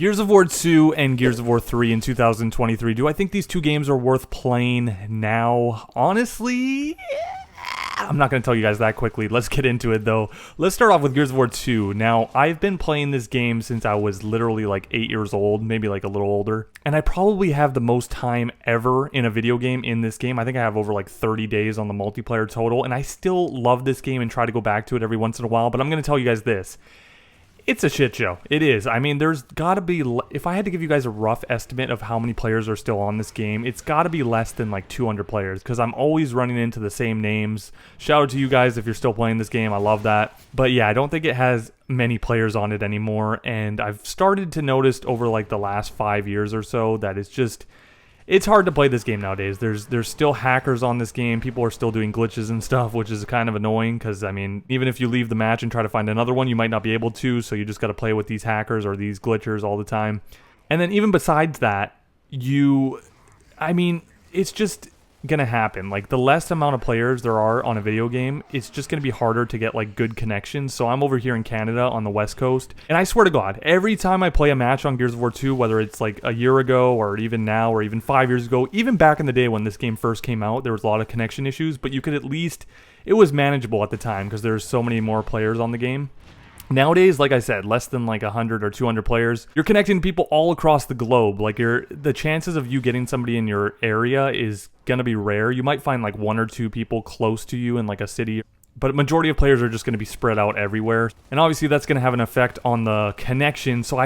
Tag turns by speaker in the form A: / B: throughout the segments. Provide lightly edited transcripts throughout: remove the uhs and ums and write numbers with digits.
A: Gears of War 2 and Gears of War 3 in 2023. Do I think these two games are worth playing now? Honestly, I'm not going to tell you guys that quickly. Let's get into it, though. Let's start off with Gears of War 2. Now, I've been playing this game since I was literally like 8 years old, maybe like a little older. And I probably have the most time ever in a video game in this game. I think I have over like 30 days on the multiplayer total. And I still love this game and try to go back to it every once in a while. But I'm going to tell you guys this. It's a shit show. It is. I mean, there's got to be, if I had to give you guys a rough estimate of how many players are still on this game, it's got to be less than like 200 players because I'm always running into the same names. Shout out to you guys if you're still playing this game. I love that. But yeah, I don't think it has many players on it anymore. And I've started to notice over like the last 5 years or so that it's hard to play this game nowadays. There's still hackers on this game. People are still doing glitches and stuff, which is kind of annoying because, I mean, even if you leave the match and try to find another one, you might not be able to, so you just got to play with these hackers or these glitchers all the time. And then even besides that, it's just gonna happen. Like, the less amount of players there are on a video game, it's just gonna be harder to get like good connections. So I'm over here in Canada on the West Coast, and I swear to God, every time I play a match on Gears of War 2, whether it's like a year ago or even now or even 5 years ago, even back in the day when this game first came out, there was a lot of connection issues, but you could at least, it was manageable at the time because there's so many more players on the game. Nowadays, like I said, less than like 100 or 200 players. You're connecting to people all across the globe. Like, the chances of you getting somebody in your area is gonna be rare. You might find like 1 or 2 people close to you in like a city, but majority of players are just going to be spread out everywhere. And obviously that's going to have an effect on the connection. So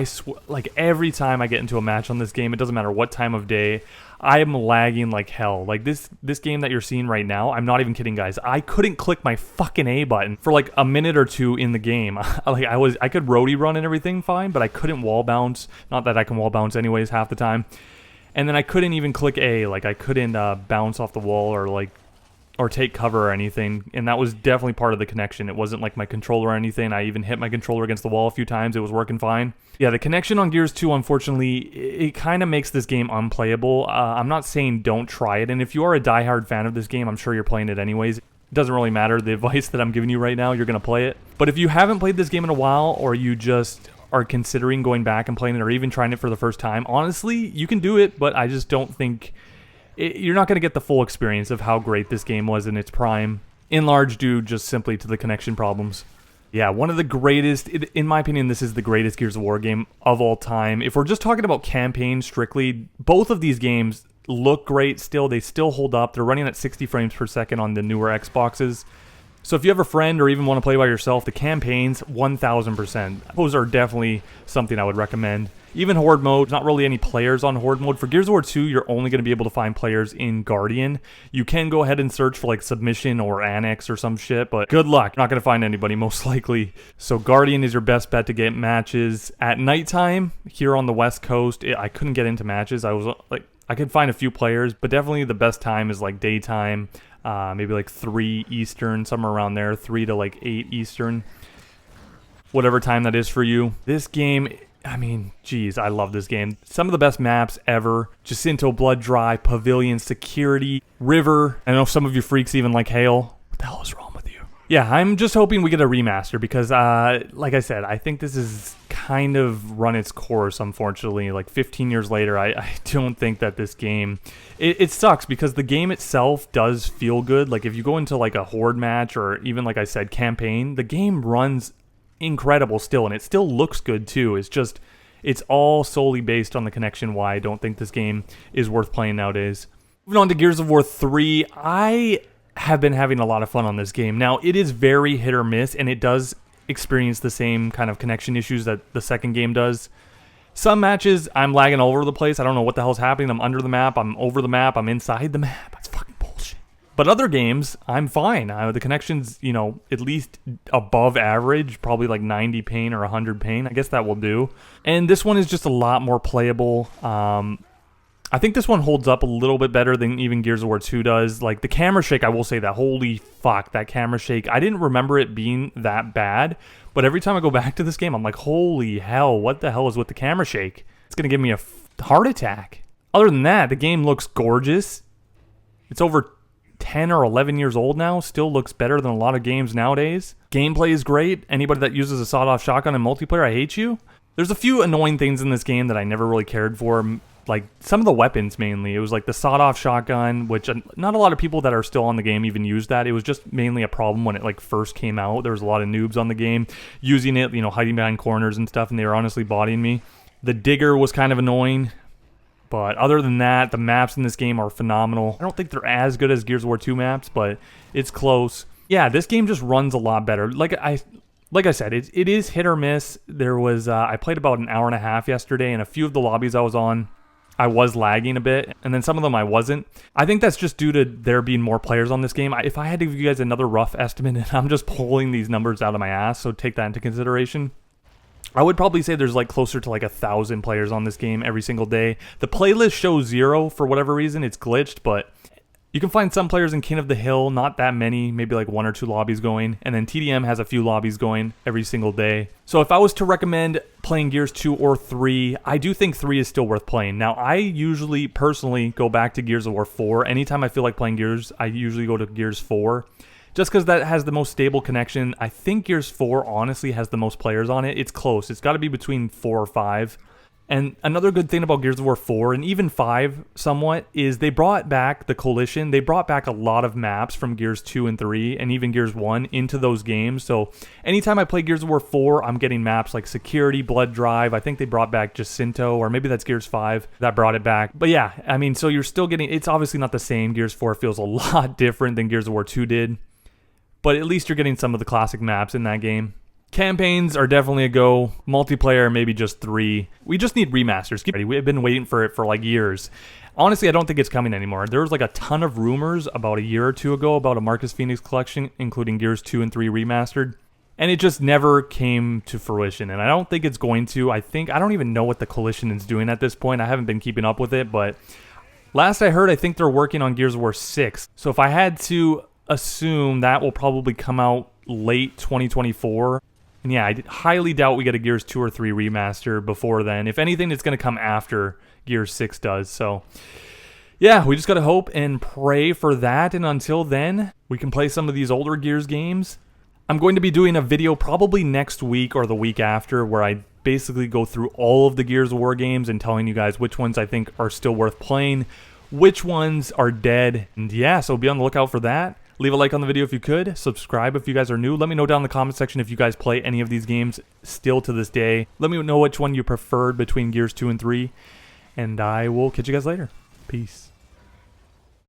A: like every time I get into a match on this game, it doesn't matter what time of day, I am lagging like hell. Like this game that you're seeing right now, I'm not even kidding, guys. I couldn't click my fucking A button for like a minute or two in the game. I could roadie run and everything fine, but I couldn't wall bounce. Not that I can wall bounce anyways half the time. And then I couldn't even click A. Like, I couldn't bounce off the wall or take cover or anything, and that was definitely part of the connection. It wasn't like my controller or anything. I even hit my controller against the wall a few times. It was working fine. Yeah, the connection on Gears 2, unfortunately, it kind of makes this game unplayable. I'm not saying don't try it, and if you are a diehard fan of this game, I'm sure you're playing it anyways. It doesn't really matter. The advice that I'm giving you right now, you're going to play it. But if you haven't played this game in a while, or you just are considering going back and playing it, or even trying it for the first time, honestly, you can do it, but I just don't think you're not going to get the full experience of how great this game was in its prime, in large due just simply to the connection problems. Yeah, one of the greatest, in my opinion, this is the greatest Gears of War game of all time. If we're just talking about campaign strictly, both of these games look great still. They still hold up. They're running at 60 frames per second on the newer Xboxes. So if you have a friend or even want to play by yourself, the campaigns, 1000%. Those are definitely something I would recommend. Even Horde mode, not really any players on Horde mode. For Gears of War 2, you're only going to be able to find players in Guardian. You can go ahead and search for like Submission or Annex or some shit, but good luck. You're not going to find anybody, most likely. So Guardian is your best bet to get matches. At nighttime, here on the West Coast, I couldn't get into matches. I could find a few players, but definitely the best time is like daytime, maybe like 3 Eastern, somewhere around there, 3 to like 8 Eastern. Whatever time that is for you. This game, I mean, geez, I love this game. Some of the best maps ever. Jacinto, Blood Drive, Pavilion, Security, River. I know some of you freaks even like Hail. What the hell is wrong with you? Yeah, I'm just hoping we get a remaster because, like I said, I think this is kind of run its course, unfortunately. Like 15 years later, I don't think that this game... It sucks because the game itself does feel good. Like if you go into like a Horde match or even, like I said, campaign, the game runs incredible still, and it still looks good too. It's all solely based on the connection why I don't think this game is worth playing nowadays. Moving on to Gears of War 3, I have been having a lot of fun on this game. Now, it is very hit or miss, and it does experience the same kind of connection issues that the second game does. Some matches, I'm lagging all over the place. I don't know what the hell's happening. I'm under the map, I'm over the map, I'm inside the map. It's fucking bullshit. But other games, I'm fine. The connection's, at least above average, probably like 90 pain or 100 pain. I guess that will do. And this one is just a lot more playable. I think this one holds up a little bit better than even Gears of War 2 does. Like, the camera shake, I will say that. Holy fuck, that camera shake. I didn't remember it being that bad, but every time I go back to this game, I'm like, holy hell, what the hell is with the camera shake? It's going to give me a heart attack. Other than that, the game looks gorgeous. It's over 10 or 11 years old now, still looks better than a lot of games nowadays. Gameplay is great. Anybody that uses a sawed-off shotgun in multiplayer, I hate you. There's a few annoying things in this game that I never really cared for. Like some of the weapons mainly. It was like the sawed-off shotgun, which not a lot of people that are still on the game even use that. It was just mainly a problem when it like first came out. There was a lot of noobs on the game using it, you know, hiding behind corners and stuff, and they were honestly bodying me. The digger was kind of annoying, but other than that, the maps in this game are phenomenal. I don't think they're as good as Gears of War 2 maps, but it's close. Yeah, this game just runs a lot better. Like I said, it is hit or miss. There was I played about an hour and a half yesterday, and a few of the lobbies I was on, I was lagging a bit, and then some of them I wasn't. I think that's just due to there being more players on this game. If I had to give you guys another rough estimate, and I'm just pulling these numbers out of my ass, so take that into consideration, I would probably say there's like closer to like 1,000 players on this game every single day. The playlist shows 0 for whatever reason. It's glitched, but you can find some players in King of the Hill, not that many, maybe like 1 or 2 lobbies going, and then TDM has a few lobbies going every single day. So if I was to recommend playing Gears 2 or 3, I do think 3 is still worth playing. Now, I usually personally go back to Gears of War 4. Anytime I feel like playing Gears, I usually go to Gears 4. Just because that has the most stable connection. I think Gears 4 honestly has the most players on it. It's close. It's got to be between 4 or 5. And another good thing about Gears of War 4, and even 5 somewhat, is they brought back the Coalition. They brought back a lot of maps from Gears 2 and 3, and even Gears 1 into those games. So anytime I play Gears of War 4, I'm getting maps like Security, Blood Drive. I think they brought back Jacinto, or maybe that's Gears 5 that brought it back. But yeah, I mean, so you're still getting, it's obviously not the same. Gears 4 feels a lot different than Gears of War 2 did. But at least you're getting some of the classic maps in that game. Campaigns are definitely a go. Multiplayer, maybe just 3. We just need remasters. Keep ready. We've been waiting for it for like years. Honestly, I don't think it's coming anymore. There was like a ton of rumors about a year or two ago about a Marcus Phoenix collection, including Gears 2 and 3 remastered. And it just never came to fruition. And I don't think it's going to. I don't even know what the Coalition is doing at this point. I haven't been keeping up with it. But last I heard, I think they're working on Gears of War 6. So if I had to assume, that will probably come out late 2024. And yeah, I highly doubt we get a Gears 2 or 3 remaster before then. If anything, it's going to come after Gears 6 does. So yeah, we just got to hope and pray for that. And until then, we can play some of these older Gears games. I'm going to be doing a video probably next week or the week after where I basically go through all of the Gears of War games and telling you guys which ones I think are still worth playing, which ones are dead. And yeah, so be on the lookout for that. Leave a like on the video if you could. Subscribe if you guys are new. Let me know down in the comment section if you guys play any of these games still to this day. Let me know which one you preferred between Gears 2 and 3. And I will catch you guys later. Peace.